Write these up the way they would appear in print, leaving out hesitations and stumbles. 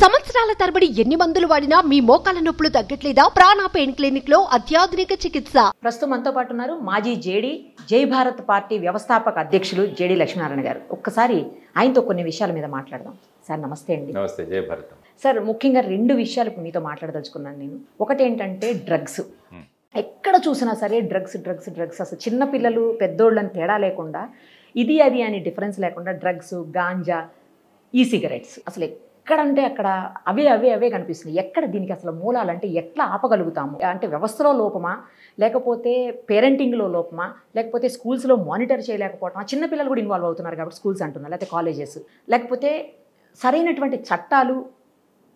సంవత్సరాల తరబడి ఎన్ని మందులు వాడినా మీ మోకాల నొప్పులు తగ్గట్లేదా? ప్రాణ పెయిన్ క్లినిక్ లో అత్యాధునిక చికిత్స. ప్రస్తుతం మనతో పాటు ఉన్నారు మాజీ జేడీ జై భారత్ పార్టీ వ్యవస్థాపక అధ్యక్షులు జేడీ లక్ష్మీనారాయణ గారు. ఒక్కసారి ఆయనతో కొన్ని విషయాల మీద మాట్లాడదాం. సార్ నమస్తే అండి. నమస్తే. జై భారత్. సార్ ముఖ్యంగా రెండు విషయాలు మీతో మాట్లాడదలుచుకున్నాను నేను. ఒకటి ఏంటంటే డ్రగ్స్. ఎక్కడ చూసినా సరే డ్రగ్స్ డ్రగ్స్ డ్రగ్స్. అసలు చిన్నపిల్లలు పెద్దోళ్ళని తేడా లేకుండా, ఇది అది అని డిఫరెన్స్ లేకుండా డ్రగ్స్, గాంజా, ఈ సిగరెట్స్ అసలు ఎక్కడంటే అక్కడ అవే కనిపిస్తున్నాయి. ఎక్కడ దీనికి అసలు మూలాలు అంటే ఎట్లా ఆపగలుగుతాము? అంటే వ్యవస్థలో లోపమా, లేకపోతే పేరెంటింగ్లో లోపమా, లేకపోతే స్కూల్స్లో మానిటర్ చేయలేకపోవటమా? చిన్నపిల్లలు కూడా ఇన్వాల్వ్ అవుతున్నారు కాబట్టి స్కూల్స్ అంటున్నారు, లేకపోతే కాలేజెస్, లేకపోతే సరైనటువంటి చట్టాలు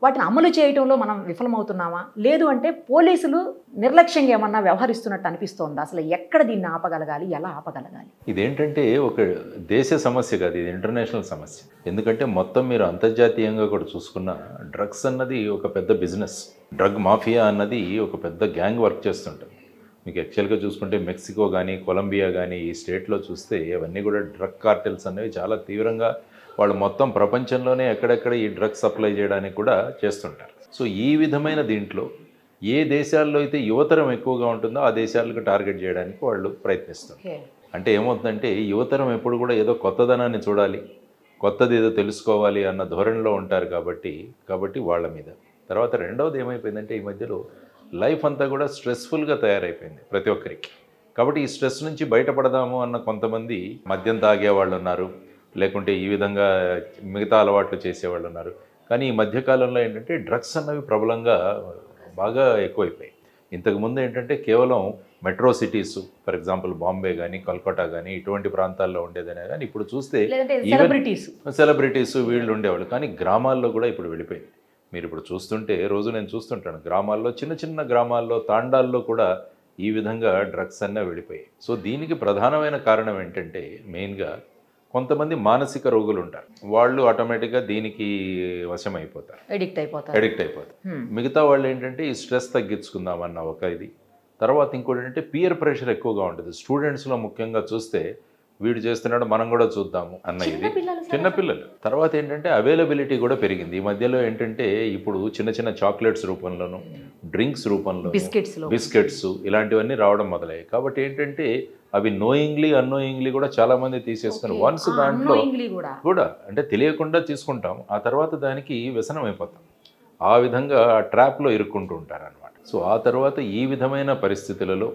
వాటిని అమలు చేయడంలో మనం విఫలమవుతున్నామా, లేదు అంటే పోలీసులు నిర్లక్ష్యంగా ఏమన్నా వ్యవహరిస్తున్నట్టు అనిపిస్తోందా? అసలు ఎక్కడ దీన్ని ఆపగలగాలి, ఎలా ఆపగలగాలి? ఇదేంటంటే ఒక దేశ సమస్య కాదు, ఇది ఇంటర్నేషనల్ సమస్య. ఎందుకంటే మొత్తం మీరు అంతర్జాతీయంగా కూడా చూసుకున్న డ్రగ్స్ అన్నది ఒక పెద్ద బిజినెస్. డ్రగ్ మాఫియా అన్నది ఒక పెద్ద గ్యాంగ్ వర్క్ చేస్తుంటుంది. మీకు యాక్చువల్గా చూసుకుంటే మెక్సికో కానీ కొలంబియా కానీ ఈ స్టేట్లో చూస్తే అవన్నీ కూడా డ్రగ్ కార్టెల్స్ అనేవి చాలా తీవ్రంగా వాళ్ళు మొత్తం ప్రపంచంలోనే ఎక్కడెక్కడ ఈ డ్రగ్స్ సప్లై చేయడానికి కూడా చేస్తుంటారు. సో ఈ విధమైన దీంట్లో ఏ దేశాల్లో అయితే యువతరం ఎక్కువగా ఉంటుందో ఆ దేశాలకు టార్గెట్ చేయడానికి వాళ్ళు ప్రయత్నిస్తారు. అంటే ఏమవుతుందంటే యువతరం ఎప్పుడు కూడా ఏదో కొత్తదనాన్ని చూడాలి, కొత్తది ఏదో తెలుసుకోవాలి అన్న ధోరణిలో ఉంటారు కాబట్టి వాళ్ళ మీద. తర్వాత రెండవది ఏమైపోయిందంటే ఈ మధ్యలో లైఫ్ అంతా కూడా స్ట్రెస్ఫుల్గా తయారైపోయింది ప్రతి ఒక్కరికి. కాబట్టి ఈ స్ట్రెస్ నుంచి బయటపడదాము అన్న కొంతమంది మద్యం తాగే వాళ్ళు ఉన్నారు, లేకుంటే ఈ విధంగా మిగతా అలవాట్లు చేసేవాళ్ళు ఉన్నారు. కానీ ఈ మధ్యకాలంలో ఏంటంటే డ్రగ్స్ అన్నవి ప్రబలంగా బాగా ఎక్కువైపోయాయి. ఇంతకుముందు ఏంటంటే కేవలం metro cities, for example Bombay కానీ కల్కట్టా కానీ ఇటువంటి ప్రాంతాల్లో ఉండేదనే, కానీ ఇప్పుడు చూస్తే సెలబ్రిటీస్ వీళ్ళు ఉండేవాళ్ళు. కానీ గ్రామాల్లో కూడా ఇప్పుడు వెళ్ళిపోయింది. మీరు ఇప్పుడు చూస్తుంటే రోజు నేను చూస్తుంటాను గ్రామాల్లో, చిన్న చిన్న గ్రామాల్లో, తాండాల్లో కూడా ఈ విధంగా డ్రగ్స్ అన్నీ వెళ్ళిపోయాయి. సో దీనికి ప్రధానమైన కారణం ఏంటంటే మెయిన్గా కొంతమంది మానసిక రోగులు ఉంటారు, వాళ్ళు ఆటోమేటిక్గా దీనికి వశం అయిపోతారు, ఎడిక్ట్ అయిపోతారు. మిగతా వాళ్ళు ఏంటంటే ఈ స్ట్రెస్ తగ్గించుకుందామన్న ఒక ఇది. తర్వాత ఇంకోటి ఏంటంటే పియర్ ప్రెషర్ ఎక్కువగా ఉంటుంది స్టూడెంట్స్లో. ముఖ్యంగా చూస్తే వీడు చేస్తున్నాడు మనం కూడా చూద్దాము అన్న ఇది, చిన్నపిల్లలు. తర్వాత ఏంటంటే అవైలబిలిటీ కూడా పెరిగింది. ఈ మధ్యలో ఏంటంటే ఇప్పుడు చిన్న చిన్న చాక్లెట్స్ రూపంలోను, డ్రింక్స్ రూపంలో, బిస్కెట్స్ ఇలాంటివన్నీ రావడం మొదలయ్యాయి. కాబట్టి ఏంటంటే అవి నోయింగ్లీ అన్నోయింగ్లీ కూడా చాలా మంది తీసేసుకుని వన్స్ దాంట్లో కూడా అంటే తెలియకుండా తీసుకుంటాం, ఆ తర్వాత దానికి వ్యసనం అయిపోతాం. ఆ విధంగా ఆ ట్రాప్లో ఇరుక్కుంటూ ఉంటారు అనమాట. సో ఆ తర్వాత ఈ విధమైన పరిస్థితులలో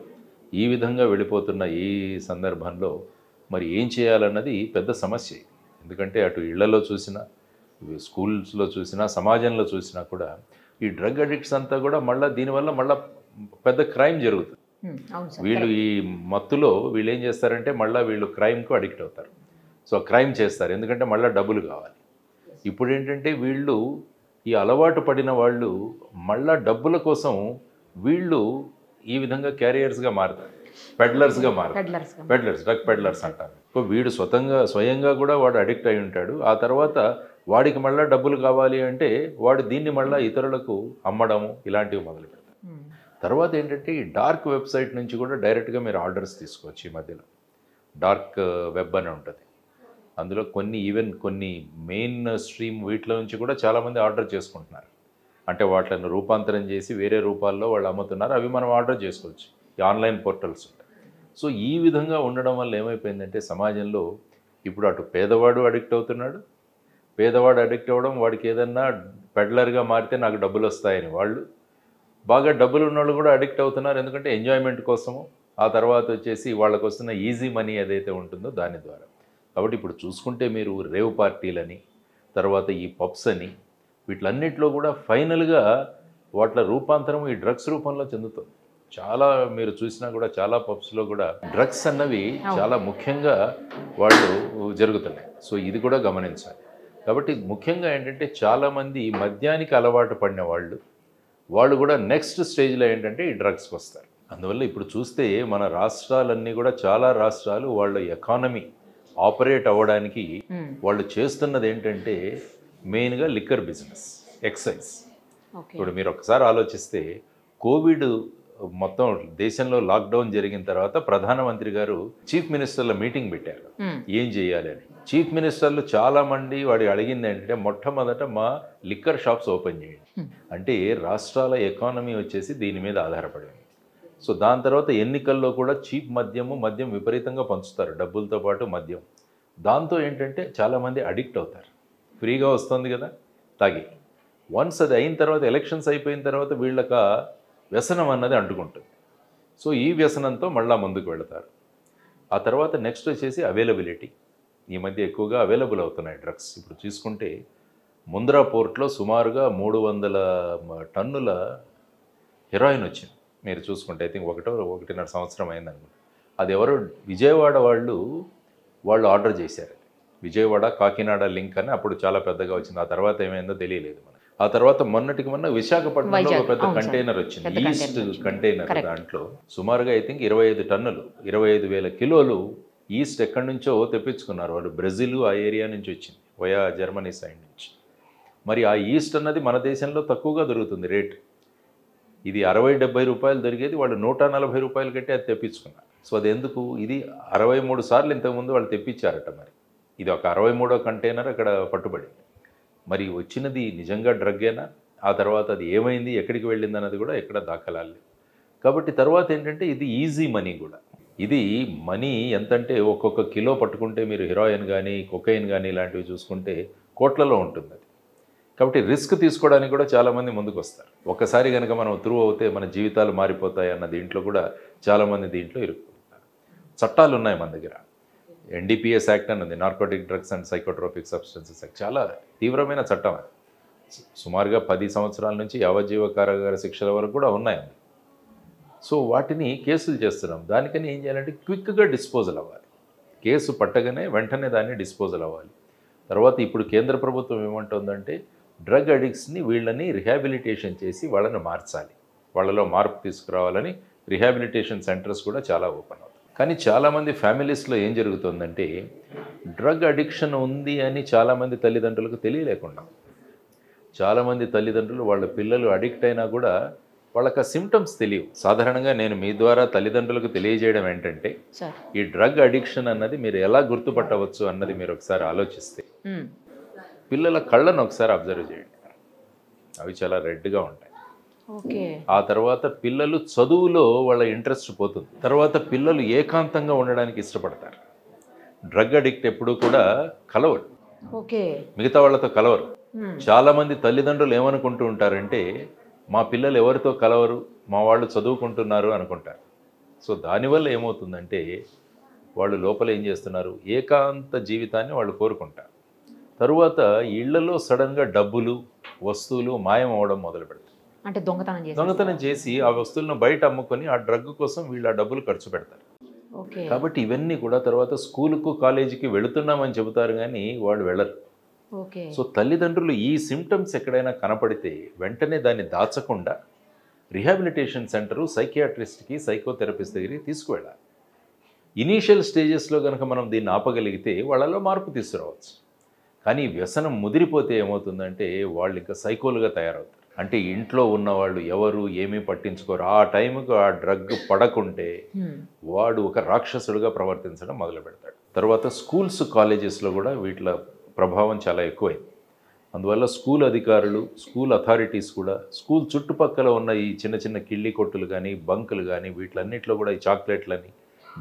ఈ విధంగా వెళ్ళిపోతున్న ఈ సందర్భంలో మరి ఏం చేయాలన్నది పెద్ద సమస్య. ఎందుకంటే అటు ఇళ్లలో చూసినా, స్కూల్స్లో చూసినా, సమాజంలో చూసినా కూడా ఈ డ్రగ్ అడిక్ట్స్ అంతా కూడా మళ్ళీ దీనివల్ల మళ్ళీ పెద్ద క్రైమ్ జరుగుతుంది. వీళ్ళు ఈ మత్తులో వీళ్ళు ఏం చేస్తారంటే మళ్ళీ వీళ్ళు క్రైమ్కు అడిక్ట్ అవుతారు. సో క్రైమ్ చేస్తారు, ఎందుకంటే మళ్ళీ డబ్బులు కావాలి. ఇప్పుడు ఏంటంటే వీళ్ళు ఈ అలవాటు పడిన వాళ్ళు మళ్ళీ డబ్బుల కోసం వీళ్ళు ఈ విధంగా క్యారియర్స్గా మారుతారు, పెడ్లర్స్గా మారుతారు. డ్రగ్ పెడ్లర్స్ అంటారు. సో వీడు స్వయంగా కూడా వాడు అడిక్ట్ అయి ఉంటాడు. ఆ తర్వాత వాడికి మళ్ళీ డబ్బులు కావాలి అంటే వాడు దీన్ని మళ్ళీ ఇతరులకు అమ్మడము ఇలాంటివి మొదలు పెడతారు. తర్వాత ఏంటంటే ఈ డార్క్ వెబ్సైట్ నుంచి కూడా డైరెక్ట్గా మీరు ఆర్డర్స్ తీసుకోవచ్చు. ఈ మధ్యలో డార్క్ వెబ్ అని ఉంటుంది, అందులో కొన్ని మెయిన్ స్ట్రీమ్ వీటిలో నుంచి కూడా చాలామంది ఆర్డర్ చేసుకుంటున్నారు. అంటే వాటిని రూపాంతరం చేసి వేరే రూపాల్లో వాళ్ళు అమ్ముతున్నారు, అవి మనం ఆర్డర్ చేసుకోవచ్చు. ఈ ఆన్లైన్ పోర్టల్స్ ఉంటాయి. సో ఈ విధంగా ఉండడం వల్ల ఏమైపోయిందంటే సమాజంలో ఇప్పుడు అటు పేదవాడు అడిక్ట్ అవుతున్నాడు, పేదవాడు అడిక్ట్ అవ్వడం, వాడికి ఏదన్నా పెడ్లర్గా మారితే నాకు డబ్బులు వస్తాయని వాళ్ళు, బాగా డబ్బులు ఉన్నవాళ్ళు కూడా అడిక్ట్ అవుతున్నారు. ఎందుకంటే ఎంజాయ్మెంట్ కోసము, ఆ తర్వాత వచ్చేసి వాళ్ళకు వస్తున్న ఈజీ మనీ ఏదైతే ఉంటుందో దాని ద్వారా. కాబట్టి ఇప్పుడు చూసుకుంటే మీరు రేవ్ పార్టీలని, తర్వాత ఈ పబ్స్ అని, వీటిలన్నింటిలో కూడా ఫైనల్గా వాటి రూపాంతరం ఈ డ్రగ్స్ రూపంలో చెందుతుంది. చాలా మీరు చూసినా కూడా చాలా పబ్స్లో కూడా డ్రగ్స్ అన్నవి చాలా ముఖ్యంగా వాళ్ళు జరుగుతున్నాయి. సో ఇది కూడా గమనించాలి. కాబట్టి ముఖ్యంగా ఏంటంటే చాలామంది మద్యానికి అలవాటు పడిన వాళ్ళు కూడా నెక్స్ట్ స్టేజ్లో ఏంటంటే ఈ డ్రగ్స్కి వస్తారు. అందువల్ల ఇప్పుడు చూస్తే మన రాష్ట్రాలన్నీ కూడా చాలా రాష్ట్రాలు వాళ్ళ ఎకానమీ ఆపరేట్ అవ్వడానికి వాళ్ళు చేస్తున్నది ఏంటంటే మెయిన్గా లిక్కర్ బిజినెస్, ఎక్సైజ్. ఇప్పుడు మీరు ఒకసారి ఆలోచిస్తే కోవిడ్ మొత్తం దేశంలో లాక్డౌన్ జరిగిన తర్వాత ప్రధానమంత్రి గారు చీఫ్ మినిస్టర్ల మీటింగ్ పెట్టారు ఏం చేయాలి అని. చీఫ్ మినిస్టర్లు చాలా మంది వాడు అడిగింది ఏంటంటే మొట్టమొదట మా లిక్కర్ షాప్స్ ఓపెన్ చేయండి. అంటే రాష్ట్రాల ఎకానమీ వచ్చేసి దీని మీద ఆధారపడి ఉంది. సో దాని తర్వాత ఎన్నికల్లో కూడా చీప్ మద్యం విపరీతంగా పంచుతారు, డబ్బులతో పాటు మద్యం. దాంతో ఏంటంటే చాలామంది అడిక్ట్ అవుతారు. ఫ్రీగా వస్తుంది కదా తాగి. వన్స్ అది అయిన తర్వాత ఎలక్షన్స్ అయిపోయిన తర్వాత వీళ్ళక వ్యసనం అన్నది అంటుకుంటుంది. సో ఈ వ్యసనంతో మళ్ళా ముందుకు వెళతారు. ఆ తర్వాత నెక్స్ట్ వచ్చేసి అవైలబిలిటీ. ఈ మధ్య ఎక్కువగా అవైలబుల్ అవుతున్నాయి డ్రగ్స్. ఇప్పుడు చూసుకుంటే ముంద్రా పోర్ట్లో సుమారుగా 300 టన్నుల హెరాయిన్ వచ్చింది. మీరు చూసుకుంటే ఐ థింక్ 1.5 సంవత్సరం అయిందనుకుంటా. అది ఎవరో విజయవాడ వాళ్ళు ఆర్డర్ చేశారు. విజయవాడ కాకినాడ లింక్ అని అప్పుడు చాలా పెద్దగా వచ్చింది. ఆ తర్వాత ఏమైందో తెలియలేదు మనకు. ఆ తర్వాత మొన్నటికి మొన్న విశాఖపట్నంలో ఒక పెద్ద కంటైనర్ వచ్చింది, ఈస్ట్ కంటైనర్. దాంట్లో సుమారుగా ఐ థింక్ 25 టన్నులు, 25,000 కిలోలు ఈస్ట్ ఎక్కడి నుంచో తెప్పించుకున్నారు వాళ్ళు. బ్రెజిల్ ఆ ఏరియా నుంచి వచ్చింది, వయా జర్మనీ సైడ్ నుంచి. మరి ఆ ఈస్ట్ అన్నది మన దేశంలో తక్కువగా దొరుకుతుంది రేట్. ఇది 60-70 రూపాయలు దొరికేది, వాళ్ళు 140 రూపాయలు కట్టి అది తెప్పించుకున్నారు. సో అది ఎందుకు? ఇది 63 సార్లు ఇంతకుముందు వాళ్ళు తెప్పించారట. మరి ఇది ఒక 63వ కంటైనర్ అక్కడ పట్టుబడింది. మరి వచ్చినది నిజంగా డ్రగ్గేనా? ఆ తర్వాత అది ఏమైంది, ఎక్కడికి వెళ్ళింది అన్నది కూడా ఎక్కడ దాఖలాలు. కాబట్టి తర్వాత ఏంటంటే ఇది ఈజీ మనీ కూడా. ఇది మనీ ఎంతంటే ఒక్కొక్క కిలో పట్టుకుంటే మీరు హెరాయిన్ కానీ కొకైన్ కానీ ఇలాంటివి చూసుకుంటే కోట్లలో ఉంటుంది అది. కాబట్టి రిస్క్ తీసుకోవడానికి కూడా చాలామంది ముందుకు వస్తారు. ఒక్కసారి కనుక మనం త్రూ అవుతే మన జీవితాలు మారిపోతాయి అన్న దీంట్లో కూడా చాలామంది దీంట్లో ఇరుక్కుంటారు. చట్టాలు ఉన్నాయి మన దగ్గర. NDPS యాక్ట్ అన్నది, narcotic drugs and psychotropic substances act, చాలా తీవ్రమైన చట్టం అది. సుమారుగా 10 సంవత్సరాల నుంచి యావజ్జీవ కారాగార శిక్షల వరకు కూడా ఉన్నాయి. సో వాటిని కేసులు చేస్తున్నాం. దానికని ఏం చేయాలంటే క్విక్గా డిస్పోజల్ అవ్వాలి. కేసు పట్టగానే వెంటనే దాన్ని డిస్పోజల్ అవ్వాలి. తర్వాత ఇప్పుడు కేంద్ర ప్రభుత్వం ఏమంటుందంటే డ్రగ్ అడిక్ట్స్ని వీళ్ళని రిహాబిలిటేషన్ చేసి వాళ్ళని మార్చాలి, వాళ్ళలో మార్పు తీసుకురావాలని రిహాబిలిటేషన్ సెంటర్స్ కూడా చాలా ఓపెన్ అవుతాయి. కానీ చాలామంది ఫ్యామిలీస్లో ఏం జరుగుతుందంటే డ్రగ్ అడిక్షన్ ఉంది అని చాలామంది తల్లిదండ్రులకు తెలియలేకుండా, చాలామంది తల్లిదండ్రులు వాళ్ళ పిల్లలు అడిక్ట్ అయినా కూడా వాళ్ళకి ఆ సిమ్టమ్స్ తెలియవు. సాధారణంగా నేను మీ ద్వారా తల్లిదండ్రులకు తెలియజేయడం ఏంటంటే ఈ డ్రగ్ అడిక్షన్ అన్నది మీరు ఎలా గుర్తుపట్టవచ్చు అన్నది మీరు ఒకసారి ఆలోచిస్తే పిల్లల కళ్ళను ఒకసారి అబ్జర్వ్ చేయండి. అవి చాలా రెడ్గా ఉంటాయి. ఆ తర్వాత పిల్లలు చదువులో వాళ్ళ ఇంట్రెస్ట్ పోతుంది. తర్వాత పిల్లలు ఏకాంతంగా ఉండడానికి ఇష్టపడతారు. డ్రగ్ అడిక్ట్ ఎప్పుడు కూడా కలవడు, మిగతా వాళ్ళతో కలవరు. చాలామంది తల్లిదండ్రులు ఏమనుకుంటూ ఉంటారంటే మా పిల్లలు ఎవరితో కలవరు, మా వాళ్ళు చదువుకుంటున్నారు అనుకుంటారు. సో దానివల్ల ఏమవుతుందంటే వాళ్ళు లోపల ఏం చేస్తున్నారు, ఏకాంత జీవితాన్ని వాళ్ళు కోరుకుంటారు. తరువాత ఇళ్లలో సడన్గా డబ్బులు వస్తువులు మాయం అవ్వడం మొదలు పెడతారు. అంటే దొంగతనం చేసి ఆ వస్తువులను బయట అమ్ముకొని ఆ డ్రగ్ కోసం వీళ్ళు ఆ డబ్బులు ఖర్చు పెడతారు. కాబట్టి ఇవన్నీ కూడా తర్వాత స్కూలుకు కాలేజీకి వెళుతున్నామని చెబుతారు కానీ వాళ్ళు వెళ్ళరు. సో తల్లిదండ్రులు ఈ సిమ్టమ్స్ ఎక్కడైనా కనపడితే వెంటనే దాన్ని దాచకుండా రిహాబిలిటేషన్ సెంటరు, సైకియాట్రిస్ట్కి, సైకోథెరపిస్ట్ దగ్గరికి తీసుకువెళ్ళాలి. ఇనీషియల్ స్టేజెస్లో కనుక మనం దీన్ని ఆపగలిగితే వాళ్ళలో మార్పు తీసుకురావచ్చు. కానీ వ్యసనం ముదిరిపోతే ఏమవుతుందంటే వాళ్ళు ఇంకా సైకోలుగా తయారవుతారు. అంటే ఇంట్లో ఉన్నవాళ్ళు ఎవరు ఏమీ పట్టించుకోరు. ఆ టైంకు ఆ డ్రగ్ పడకుంటే వాడు ఒక రాక్షసుడిగా ప్రవర్తించడం మొదలు పెడతాడు. తర్వాత స్కూల్స్ కాలేజెస్లో కూడా వీటిల ప్రభావం చాలా ఎక్కువైంది. అందువల్ల స్కూల్ అధికారులు, స్కూల్ అథారిటీస్ కూడా స్కూల్ చుట్టుపక్కల ఉన్న ఈ చిన్న చిన్న కిళ్ళి కొట్టులు కానీ బంకులు కానీ వీటిలన్నింటిలో కూడా ఈ చాక్లెట్లని,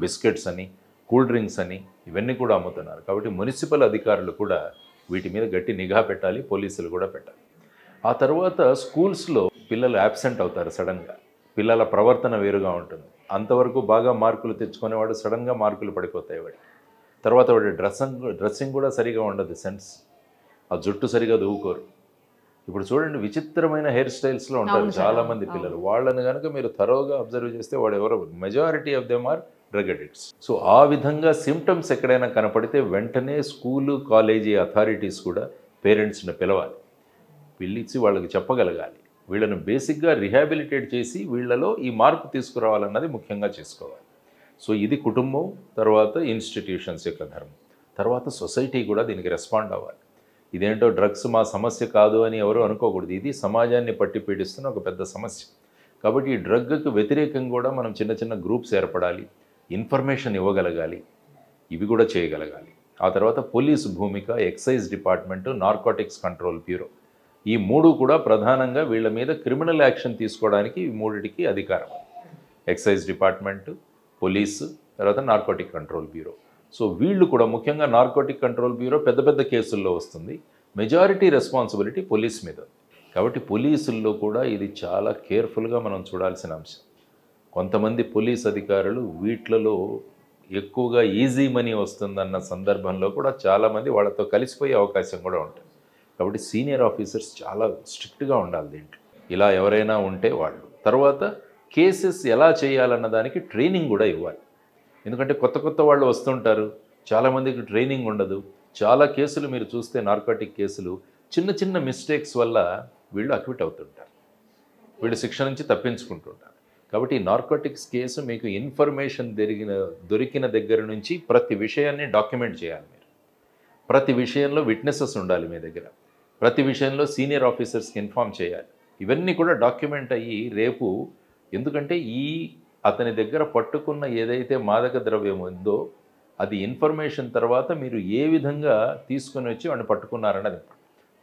బిస్కెట్స్ అని, కూల్ డ్రింక్స్ అని ఇవన్నీ కూడా అమ్ముతున్నారు. కాబట్టి మున్సిపల్ అధికారులు కూడా వీటి మీద గట్టి నిఘా పెట్టాలి, పోలీసులు కూడా పెట్టాలి. ఆ తర్వాత స్కూల్స్లో పిల్లలు యాబ్సెంట్ అవుతారు సడన్గా. పిల్లల ప్రవర్తన వేరుగా ఉంటుంది. అంతవరకు బాగా మార్కులు తెచ్చుకునేవాడు సడన్గా మార్కులు పడిపోతాయి వాడి. తర్వాత వాడి డ్రెస్సింగ్ కూడా సరిగా ఉండదు, సెన్స్. ఆ జుట్టు సరిగా దువ్వుకోరు. ఇప్పుడు చూడండి విచిత్రమైన హెయిర్ స్టైల్స్లో ఉంటారు చాలామంది పిల్లలు. వాళ్ళని కనుక మీరు థరోగా అబ్జర్వ్ చేస్తే వాడు ఎవరో majority of them are drug addicts. So ఆ విధంగా సిమ్టమ్స్ ఎక్కడైనా కనపడితే వెంటనే స్కూలు, కాలేజీ అథారిటీస్ కూడా పేరెంట్స్ని పిలవాలి, పిలిచి వాళ్ళకి చెప్పగలగాలి. వీళ్ళను బేసిక్గా రిహాబిలిటేట్ చేసి వీళ్ళలో ఈ మార్పు తీసుకురావాలన్నది ముఖ్యంగా చేసుకోవాలి. సో ఇది కుటుంబం, తర్వాత ఇన్స్టిట్యూషన్స్ యొక్క ధర్మం, తర్వాత సొసైటీ కూడా దీనికి రెస్పాండ్ అవ్వాలి. ఇదేంటో డ్రగ్స్ మా సమస్య కాదు అని ఎవరు అనుకోకూడదు. ఇది సమాజాన్ని పట్టి పీడిస్తున్న ఒక పెద్ద సమస్య. కాబట్టి ఈ డ్రగ్కు వ్యతిరేకంగా కూడా మనం చిన్న చిన్న గ్రూప్స్ ఏర్పడాలి, ఇన్ఫర్మేషన్ ఇవ్వగలగాలి, ఇవి కూడా చేయగలగాలి. ఆ తర్వాత పోలీసు భూమిక, excise department, narcotics control bureau, ఈ 3 కూడా ప్రధానంగా వీళ్ళ మీద క్రిమినల్ యాక్షన్ తీసుకోవడానికి ఈ 3టికి అధికారం. ఎక్సైజ్ డిపార్ట్మెంటు, పోలీసు, తర్వాత నార్కోటిక్ కంట్రోల్ బ్యూరో. సో వీళ్ళు కూడా ముఖ్యంగా నార్కోటిక్ కంట్రోల్ బ్యూరో పెద్ద పెద్ద కేసుల్లో వస్తుంది, మెజారిటీ రెస్పాన్సిబిలిటీ పోలీస్ మీద. కాబట్టి పోలీసుల్లో కూడా ఇది చాలా కేర్ఫుల్గా మనం చూడాల్సిన అంశం. కొంతమంది పోలీస్ అధికారులు వీటిలలో ఎక్కువగా ఈజీ మనీ వస్తుందన్న సందర్భంలో కూడా చాలామంది వాళ్ళతో కలిసిపోయే అవకాశం కూడా ఉంటుంది. కాబట్టి సీనియర్ ఆఫీసర్స్ చాలా స్ట్రిక్ట్గా ఉండాలి దీంట్లో. ఇలా ఎవరైనా ఉంటే వాళ్ళు తర్వాత కేసెస్ ఎలా చేయాలన్న దానికి ట్రైనింగ్ కూడా ఇవ్వాలి. ఎందుకంటే కొత్త వాళ్ళు వస్తుంటారు, చాలామందికి ట్రైనింగ్ ఉండదు. చాలా కేసులు మీరు చూస్తే నార్కోటిక్ కేసులు చిన్న చిన్న మిస్టేక్స్ వల్ల వీళ్ళు అక్విట్ అవుతుంటారు, వీళ్ళు శిక్ష నుంచి తప్పించుకుంటుంటారు. కాబట్టి ఈ నార్కోటిక్స్ కేసు మీకు ఇన్ఫర్మేషన్ దొరికిన దగ్గర నుంచి ప్రతి విషయాన్ని డాక్యుమెంట్ చేయాలి. మీరు ప్రతి విషయంలో విట్నెసెస్ ఉండాలి మీ దగ్గర, ప్రతి విషయంలో సీనియర్ ఆఫీసర్స్కి ఇన్ఫామ్ చేయాలి. ఇవన్నీ కూడా డాక్యుమెంట్ అయ్యి రేపు, ఎందుకంటే అతని దగ్గర పట్టుకున్న ఏదైతే మాదక ద్రవ్యం ఉందో అది ఇన్ఫర్మేషన్ తర్వాత మీరు ఏ విధంగా తీసుకుని వచ్చి వాడిని పట్టుకున్నారన్నది.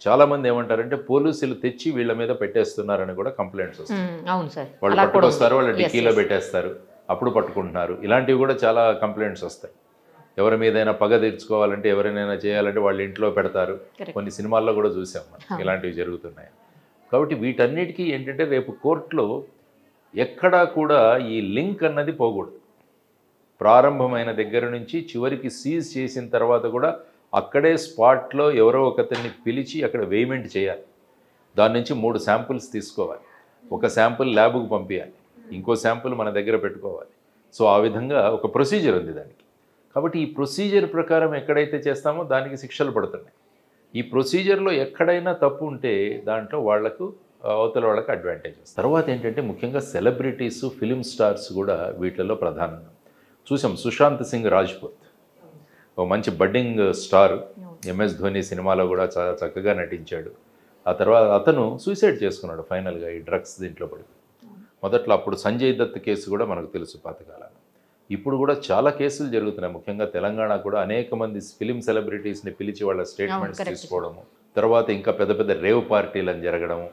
చాలామంది ఏమంటారంటే పోలీసులు తెచ్చి వీళ్ళ మీద పెట్టేస్తున్నారని కూడా కంప్లైంట్స్ వస్తాయి. అవును సార్, వాళ్ళు పట్టుకొస్తారు, వాళ్ళ డిక్కీలో పెట్టేస్తారు, అప్పుడు పట్టుకుంటున్నారు. ఇలాంటివి కూడా చాలా కంప్లైంట్స్ వస్తాయి. ఎవరి మీదైనా పగ తీర్చుకోవాలంటే, ఎవరినైనా చేయాలంటే వాళ్ళ ఇంట్లో పెడతారు. కొన్ని సినిమాల్లో కూడా చూసాం మనం ఇలాంటివి జరుగుతున్నాయి. కాబట్టి వీటన్నిటికీ ఏంటంటే రేపు కోర్టులో ఎక్కడా కూడా ఈ లింక్ అన్నది పోకూడదు. ప్రారంభమైన దగ్గర నుంచి చివరికి సీజ్ చేసిన తర్వాత కూడా అక్కడే స్పాట్లో ఎవరో ఒకరిని పిలిచి అక్కడ వేయ్మెంట్ చేయాలి. దాని నుంచి 3 శాంపుల్స్ తీసుకోవాలి. ఒక శాంపుల్ ల్యాబ్కు పంపించాలి, ఇంకో శాంపుల్ మన దగ్గర పెట్టుకోవాలి. సో ఆ విధంగా ఒక ప్రొసీజర్ ఉంది దానికి. కాబట్టి ఈ ప్రొసీజర్ ప్రకారం ఎక్కడైతే చేస్తామో దానికి శిక్షలు పడుతున్నాయి. ఈ ప్రొసీజర్లో ఎక్కడైనా తప్పు ఉంటే దాంట్లో వాళ్లకు అవతల వాళ్ళకి అడ్వాంటేజ్ వస్తుంది. తర్వాత ఏంటంటే ముఖ్యంగా సెలబ్రిటీస్, ఫిలిం స్టార్స్ కూడా వీటిల్లో ప్రధానంగా చూసాం. సుశాంత్ సింగ్ రాజ్పూత్ ఒక మంచి బడ్డింగ్ స్టార్, ఎంఎస్ ధోని సినిమాలో కూడా చాలా చక్కగా నటించాడు. ఆ తర్వాత అతను సూసైడ్ చేసుకున్నాడు ఫైనల్గా ఈ డ్రగ్స్ దీంట్లో పడి. మొదట్లో అప్పుడు సంజయ్ దత్ కేసు కూడా మనకు తెలుసు పాతకాలం. ఇప్పుడు కూడా చాలా కేసులు జరుగుతున్నాయి. ముఖ్యంగా తెలంగాణ కూడా అనేక మంది ఫిలిం సెలబ్రిటీస్ని పిలిచి వాళ్ళ స్టేట్మెంట్స్ తీసుకోవడము, తర్వాత ఇంకా పెద్ద పెద్ద రేవ్ పార్టీలను జరగడము,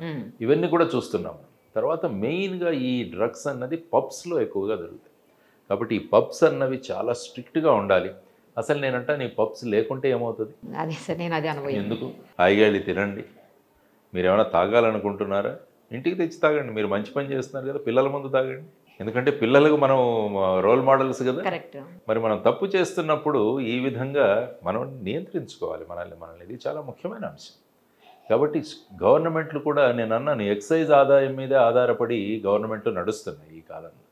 ఇవన్నీ కూడా చూస్తున్నాము. తర్వాత మెయిన్గా ఈ డ్రగ్స్ అన్నది పబ్స్లో ఎక్కువగా జరుగుతాయి. కాబట్టి ఈ పబ్స్ అన్నవి చాలా స్ట్రిక్ట్గా ఉండాలి. అసలు నేనంటా నీ పబ్స్ లేకుంటే ఏమవుతుంది? అదే సార్, నేను అదే అనుభవం. ఎందుకు హాయిగా వెళ్ళి తినండి. మీరు ఏమైనా తాగాలనుకుంటున్నారా? ఇంటికి తెచ్చి తాగండి. మీరు మంచి పని చేస్తున్నారు కదా, పిల్లల ముందు తాగండి. ఎందుకంటే పిల్లలకు మనం రోల్ మోడల్స్ కదా. కరెక్ట్. మరి మనం తప్పు చేస్తున్నప్పుడు ఈ విధంగా మనం నియంత్రించుకోవాలి మనల్ని. ఇది చాలా ముఖ్యమైన అంశం. కాబట్టి గవర్నమెంట్లు కూడా, నేను అన్నాను, ఎక్సైజ్ ఆదాయం మీదే ఆధారపడి గవర్నమెంట్లు నడుస్తున్నాయి ఈ కాలంలో.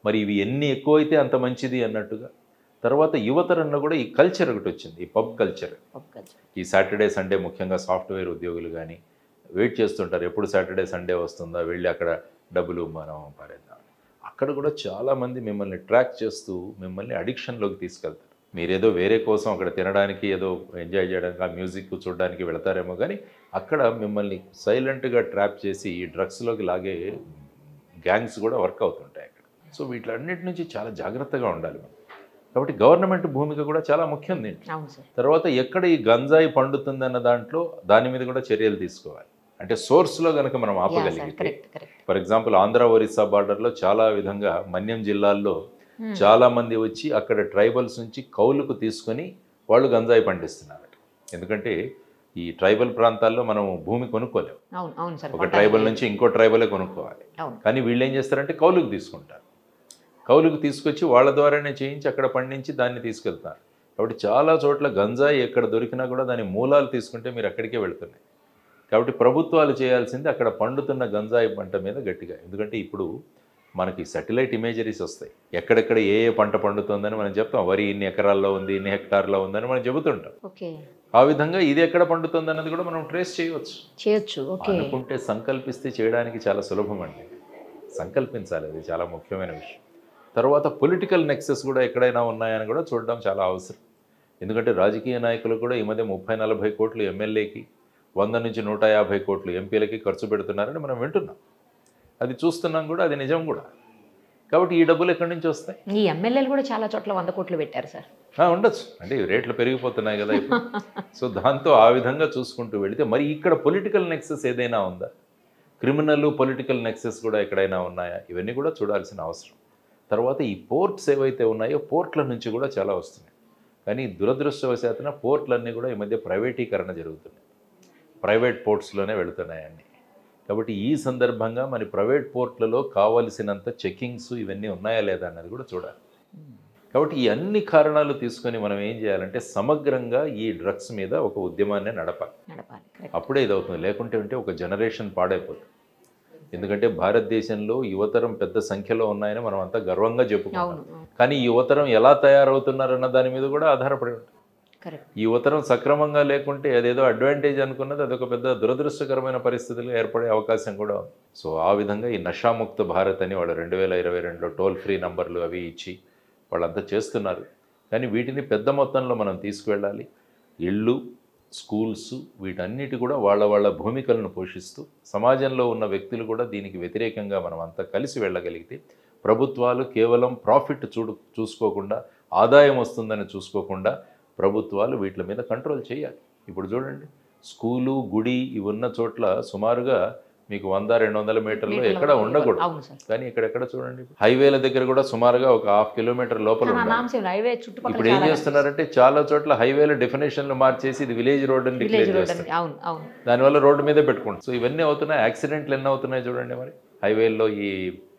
మరి ఇవి ఎన్ని ఎక్కువైతే అంత మంచిది అన్నట్టుగా. తర్వాత యువతరంలో కూడా ఈ కల్చర్ ఒకటి వచ్చింది, ఈ పబ్ కల్చర్. ఈ సాటర్డే సండే ముఖ్యంగా సాఫ్ట్వేర్ ఉద్యోగులు కానీ వెయిట్ చేస్తుంటారు, ఎప్పుడు సాటర్డే సండే వస్తుందా, వెళ్ళి అక్కడ డబ్బులు మనం పారేద్దాం. అక్కడ కూడా చాలామంది మిమ్మల్ని ట్రాక్ చేస్తూ మిమ్మల్ని అడిక్షన్లోకి తీసుకెళ్తారు. మీరేదో వేరే కోసం అక్కడ తినడానికి, ఏదో ఎంజాయ్ చేయడానికి, ఆ మ్యూజిక్ చూడడానికి వెళతారేమో, కానీ అక్కడ మిమ్మల్ని సైలెంట్గా ట్రాప్ చేసి ఈ డ్రగ్స్లోకి లాగే గ్యాంగ్స్ కూడా వర్క్ అవుతుంటాయి అక్కడ. సో వీటిలన్నిటి నుంచి చాలా జాగ్రత్తగా ఉండాలి మనం. కాబట్టి గవర్నమెంట్ భూమిక కూడా చాలా ముఖ్యం దీంట్లో. తర్వాత ఎక్కడ ఈ గంజాయి పండుతుందన్న దాంట్లో దాని మీద కూడా చర్యలు తీసుకోవాలి. అంటే సోర్స్లో కనుక మనం ఆపగలిగితే, ఫర్ ఎగ్జాంపుల్ ఆంధ్ర ఒరిస్సా బార్డర్లో చాలా విధంగా మన్యం జిల్లాల్లో చాలామంది వచ్చి అక్కడ ట్రైబల్స్ నుంచి కౌలుకు తీసుకొని వాళ్ళు గంజాయి పండిస్తున్నారు. ఎందుకంటే ఈ ట్రైబల్ ప్రాంతాల్లో మనం భూమి కొనుక్కోలేము, ఒక ట్రైబల్ నుంచి ఇంకో ట్రైబలే కొనుక్కోవాలి. కానీ వీళ్ళు ఏం చేస్తారంటే కౌలుకు తీసుకుంటారు, కౌలుకు తీసుకొచ్చి వాళ్ళ ద్వారానే చేయించి అక్కడ పండించి దాన్ని తీసుకెళ్తారు. కాబట్టి చాలా చోట్ల గంజాయి ఎక్కడ దొరికినా కూడా దాని మూలాలు తీసుకుంటే మీరు అక్కడికే వెళుతున్నాయి. కాబట్టి ప్రభుత్వాలు చేయాల్సింది అక్కడ పండుతున్న గంజాయి పంట మీద గట్టిగా, ఎందుకంటే ఇప్పుడు మనకి సాటిలైట్ ఇమేజరీస్ వస్తాయి, ఎక్కడెక్కడ ఏ ఏ పంట పండుతుందని మనం చెప్తాం. వరి ఇన్ని ఎకరాల్లో ఉంది, ఇన్ని హెక్టార్లో ఉందని మనం చెబుతుంటాం. ఆ విధంగా ఇది ఎక్కడ పండుతుంది అన్నది కూడా మనం ట్రేస్ చేయవచ్చు. అనుకుంటే సంకల్పిస్తే చేయడానికి చాలా సులభం అండి. సంకల్పించాలి, అది చాలా ముఖ్యమైన విషయం. తర్వాత పొలిటికల్ నెక్సెస్ కూడా ఎక్కడైనా ఉన్నాయని కూడా చూడడం చాలా అవసరం. ఎందుకంటే రాజకీయ నాయకులు కూడా ఈ మధ్య 30-40 కోట్లు ఎమ్మెల్యేకి, 100 నుంచి 150 కోట్లు ఎంపీలకి ఖర్చు పెడుతున్నారని మనం వింటున్నాం. అది చూస్తున్నాం కూడా, అది నిజం కూడా. కాబట్టి ఈ డబ్బులు ఎక్కడి నుంచి వస్తాయి? ఈ ఎమ్మెల్యేలు కూడా చాలా చోట్ల 100 కోట్లు పెట్టారు సార్. ఉండొచ్చు, అంటే రేట్లు పెరిగిపోతున్నాయి కదా ఇప్పుడు. సో దాంతో ఆ విధంగా చూసుకుంటూ వెళితే మరి ఇక్కడ పొలిటికల్ నెక్సెస్ ఏదైనా ఉందా? క్రిమినల్ పొలిటికల్ నెక్సెస్ కూడా ఎక్కడైనా ఉన్నాయా? ఇవన్నీ కూడా చూడాల్సిన అవసరం. తర్వాత ఈ పోర్ట్స్ ఏవైతే ఉన్నాయో పోర్ట్ల నుంచి కూడా చాలా వస్తున్నాయి. కానీ దురదృష్టవశాత్తున పోర్ట్లన్నీ కూడా ఈ మధ్య ప్రైవేటీకరణ జరుగుతున్నాయి. ప్రైవేట్ పోర్ట్స్లోనే వెళుతున్నాయి అన్నీ. కాబట్టి ఈ సందర్భంగా మరి ప్రైవేట్ పోర్ట్లలో కావలసినంత చెకింగ్స్ ఇవన్నీ ఉన్నాయా లేదా అన్నది కూడా చూడాలి. కాబట్టి ఈ అన్ని కారణాలు తీసుకొని మనం ఏం చేయాలంటే సమగ్రంగా ఈ డ్రగ్స్ మీద ఒక ఉద్యమాన్ని నడపాలి. అప్పుడే ఇది అవుతుంది. లేకుంటే ఉంటే ఒక జనరేషన్ పాడైపోతుంది. ఎందుకంటే భారతదేశంలో యువతరం పెద్ద సంఖ్యలో ఉన్నాయని మనం అంతా గర్వంగా చెప్పుకుంటాం. కానీ యువతరం ఎలా తయారవుతున్నారన్న దాని మీద కూడా ఆధారపడి ఉంటుంది. ఈ యువతరం సక్రమంగా లేకుంటే అదేదో అడ్వాంటేజ్ అనుకున్నది అదొక పెద్ద దురదృష్టకరమైన పరిస్థితులు ఏర్పడే అవకాశం కూడా ఉంది. సో ఆ విధంగా ఈ నషాముక్త భారత్ అని వాళ్ళు 2022లో టోల్ ఫ్రీ నంబర్లు అవి ఇచ్చి వాళ్ళంతా చేస్తున్నారు. కానీ వీటిని పెద్ద మొత్తంలో మనం తీసుకువెళ్ళాలి. ఇళ్ళు, స్కూల్స్ వీటన్నిటి కూడా వాళ్ళ భూమికలను పోషిస్తూ సమాజంలో ఉన్న వ్యక్తులు కూడా దీనికి వ్యతిరేకంగా మనం అంతా కలిసి వెళ్ళగలిగితే ప్రభుత్వాలు కేవలం ప్రాఫిట్ చూసుకోకుండా, ఆదాయం వస్తుందని చూసుకోకుండా ప్రభుత్వాలు వీటి మీద కంట్రోల్ చేయాలి. ఇప్పుడు చూడండి, స్కూలు, గుడి ఇవి ఉన్న చోట్ల సుమారుగా మీకు 100-200 మీటర్లు ఎక్కడ ఉండకూడదు. కానీ ఇక్కడెక్కడ చూడండి, హైవేల దగ్గర కూడా సుమారుగా ఒక 1/2 కిలోమీటర్ లోపల ఉండాలి. ఇప్పుడు ఏం చేస్తున్నారంటే చాలా చోట్ల హైవేల డెఫినేషన్లు మార్చేసి ఇది విలేజ్ రోడ్ అని డిక్లేర్ చేస్తారు. దానివల్ల రోడ్డు మీదే పెట్టుకుంటారు. సో ఇవన్నీ అవుతున్నాయి. యాక్సిడెంట్లు ఎన్ని అవుతున్నాయి చూడండి. మరి హైవేల్లో ఈ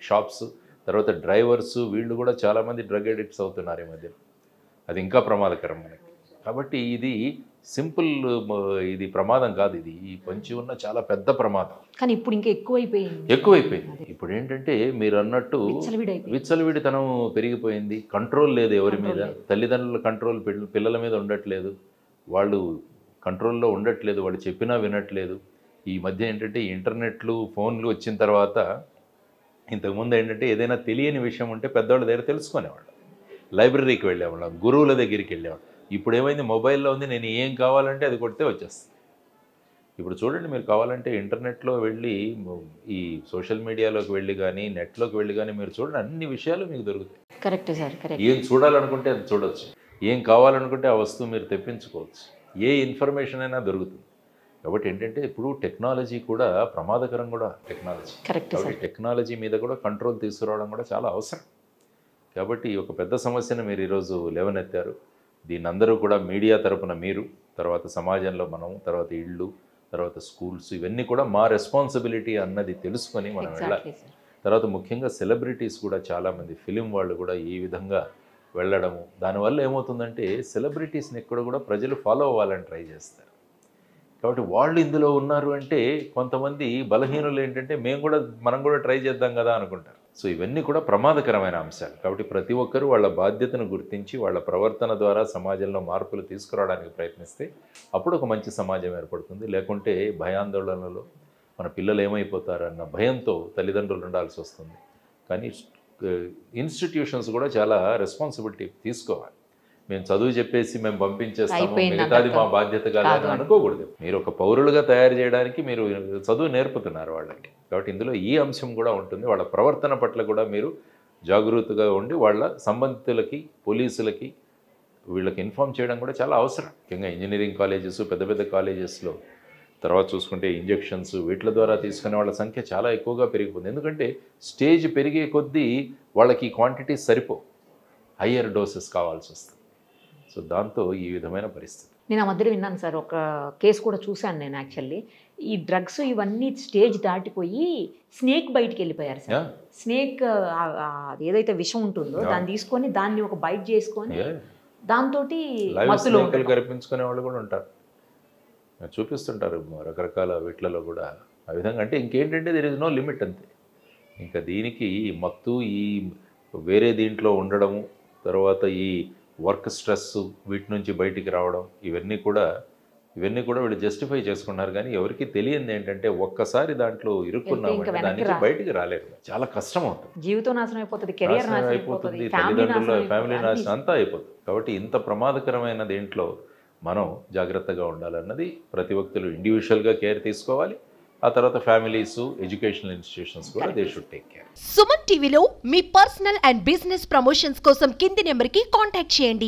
షాప్స్, తర్వాత డ్రైవర్స్ వీళ్ళు కూడా చాలామంది డ్రగ్ అడిక్ట్స్ అవుతున్నారు ఈ మధ్య. అది ఇంకా ప్రమాదకరం మనకి. కాబట్టి ఇది సింపుల్, ఇది ప్రమాదం కాదు, ఇది ఈ పొంచి ఉన్న చాలా పెద్ద ప్రమాదం. కానీ ఇప్పుడు ఇంకా ఎక్కువైపోయింది. ఇప్పుడు ఏంటంటే మీరు అన్నట్టు విచ్చలవిడితనం పెరిగిపోయింది. కంట్రోల్ లేదు ఎవరి మీద. తల్లిదండ్రుల కంట్రోల్ పిల్లల మీద ఉండట్లేదు. వాళ్ళు కంట్రోల్లో ఉండట్లేదు. వాళ్ళు చెప్పినా వినట్లేదు. ఈ మధ్య ఏంటంటే ఇంటర్నెట్లు, ఫోన్లు వచ్చిన తర్వాత ఇంతకుముందు ఏంటంటే ఏదైనా తెలియని విషయం ఉంటే పెద్దవాళ్ళ దగ్గర తెలుసుకునేవాళ్ళు. లైబ్రరీకి వెళ్ళేవాళ్ళం, గురువుల దగ్గరికి వెళ్ళేవాళ్ళం. ఇప్పుడు ఏమైంది, మొబైల్లో ఉంది, నేను ఏం కావాలంటే అది కొడితే వచ్చేస్తుంది. ఇప్పుడు చూడండి, మీరు కావాలంటే ఇంటర్నెట్లో వెళ్ళి, ఈ సోషల్ మీడియాలోకి వెళ్ళి కానీ, నెట్లోకి వెళ్ళి కానీ మీరు చూడండి, అన్ని విషయాలు మీకు దొరుకుతాయి. Correct sir, correct. ఏం చూడాలనుకుంటే అది చూడవచ్చు, ఏం కావాలనుకుంటే ఆ వస్తువు మీరు తెప్పించుకోవచ్చు, ఏ ఇన్ఫర్మేషన్ అయినా దొరుకుతుంది. కాబట్టి ఏంటంటే ఇప్పుడు టెక్నాలజీ కూడా ప్రమాదకరం కూడా. కాబట్టి టెక్నాలజీ మీద కూడా కంట్రోల్ తీసుకురావడం కూడా చాలా అవసరం. కాబట్టి ఒక పెద్ద సమస్యను మీరు ఈరోజు లేవనెత్తారు. దీన్ని అందరూ కూడా మీడియా తరపున మీరు, తర్వాత సమాజంలో మనం, తర్వాత ఇళ్ళు, తర్వాత స్కూల్స్, ఇవన్నీ కూడా మా రెస్పాన్సిబిలిటీ అన్నది తెలుసుకొని మనం వెళ్ళాలి. తర్వాత ముఖ్యంగా సెలబ్రిటీస్ కూడా చాలామంది ఫిలిం వాళ్ళు కూడా ఈ విధంగా వెళ్ళడము, దానివల్ల ఏమవుతుందంటే సెలబ్రిటీస్ని ఎక్కడ కూడా ప్రజలు ఫాలో అవ్వాలని ట్రై చేస్తారు. కాబట్టి వాళ్ళు ఇందులో ఉన్నారు అంటే కొంతమంది బలహీనులు ఏంటంటే మనం కూడా ట్రై చేద్దాం కదా అనుకుంటారు. సో ఇవన్నీ కూడా ప్రమాదకరమైన అంశాలు. కాబట్టి ప్రతి ఒక్కరూ వాళ్ళ బాధ్యతను గుర్తించి వాళ్ళ ప్రవర్తన ద్వారా సమాజంలో మార్పులు తీసుకురావడానికి ప్రయత్నిస్తే అప్పుడు ఒక మంచి సమాజం ఏర్పడుతుంది. లేకుంటే భయాందోళనలో మన పిల్లలు ఏమైపోతారన్న భయంతో తల్లిదండ్రులు ఉండాల్సి వస్తుంది. కానీ ఇన్స్టిట్యూషన్స్ కూడా చాలా రెస్పాన్సిబిలిటీ తీసుకోవాలి. మేము చదువు చెప్పేసి మేము పంపించేస్తాము, మిగతాది మా బాధ్యత కాదని అనుకోకూడదు. మీరు ఒక పౌరులుగా తయారు చేయడానికి మీరు చదువు నేర్పుతున్నారు వాళ్ళకి. కాబట్టి ఇందులో ఈ అంశం కూడా ఉంటుంది. వాళ్ళ ప్రవర్తన పట్ల కూడా మీరు జాగరూకతగా ఉండి వాళ్ళ సంబంధితులకి, పోలీసులకి వీళ్ళకి ఇన్ఫార్మ్ చేయడం కూడా చాలా అవసరం. ముఖ్యంగా ఇంజనీరింగ్ కాలేజెస్, పెద్ద పెద్ద కాలేజెస్లో తర్వాత చూసుకుంటే ఇంజెక్షన్స్ వీటి ద్వారా తీసుకునే వాళ్ళ సంఖ్య చాలా ఎక్కువగా పెరిగిపోతుంది. ఎందుకంటే స్టేజ్ పెరిగే కొద్దీ వాళ్ళకి క్వాంటిటీస్ సరిపోవు, హయ్యర్ డోసెస్ కావాల్సి వస్తుంది. సో దాంతో ఈ విధమైన పరిస్థితి. నేను ఆ మధ్యలో విన్నాను సార్, ఒక కేసు కూడా చూశాను నేను. యాక్చువల్లీ ఈ డ్రగ్స్ ఇవన్నీ స్టేజ్ దాటిపోయి స్నేక్ బయటికి వెళ్ళిపోయారు సార్. స్నేక్ ఏదైతే విషం ఉంటుందో దాన్ని తీసుకొని దాన్ని ఒక బైట్ చేసుకొని దాంతో కనిపించుకునే వాళ్ళు కూడా ఉంటారు, చూపిస్తుంటారు రకరకాల వీటిలలో కూడా ఆ విధంగా. అంటే ఇంకేంటంటే దేర్ ఇస్ నో లిమిట్ అంతే. ఇంకా దీనికి మత్తు, ఈ వేరే దీంట్లో ఉండడము, తర్వాత ఈ వర్క్ స్ట్రెస్ వీటి నుంచి బయటికి రావడం, ఇవన్నీ కూడా వీళ్ళు జస్టిఫై చేసుకున్నారు. కానీ ఎవరికి తెలియంది ఏంటంటే ఒక్కసారి దాంట్లో ఇరుక్కున్నామంటే దాని నుంచి బయటికి రాలేదు, చాలా కష్టం అవుతుంది, జీవితం నాశనం అయిపోతుంది, కెరీర్ నాశనం అయిపోతుంది, తల్లిదండ్రుల ఫ్యామిలీ నాశనం అంతా అయిపోతుంది. కాబట్టి ఇంత ప్రమాదకరమైన దీంట్లో మనం జాగ్రత్తగా ఉండాలన్నది ప్రతి ఒక్కరు ఇండివిజువల్గా కేర్ తీసుకోవాలి. ఆ తర్వాత ఫ్యామిలీస్, ఎడ్యుకేషనల్ ఇన్స్టిట్యూషన్స్ కూడా they should take care. Suman టీవీలో మీ పర్సనల్ అండ్ బిజినెస్ ప్రమోషన్స్ కోసం కింది నెంబర్కి కాంటాక్ట్ చేయండి.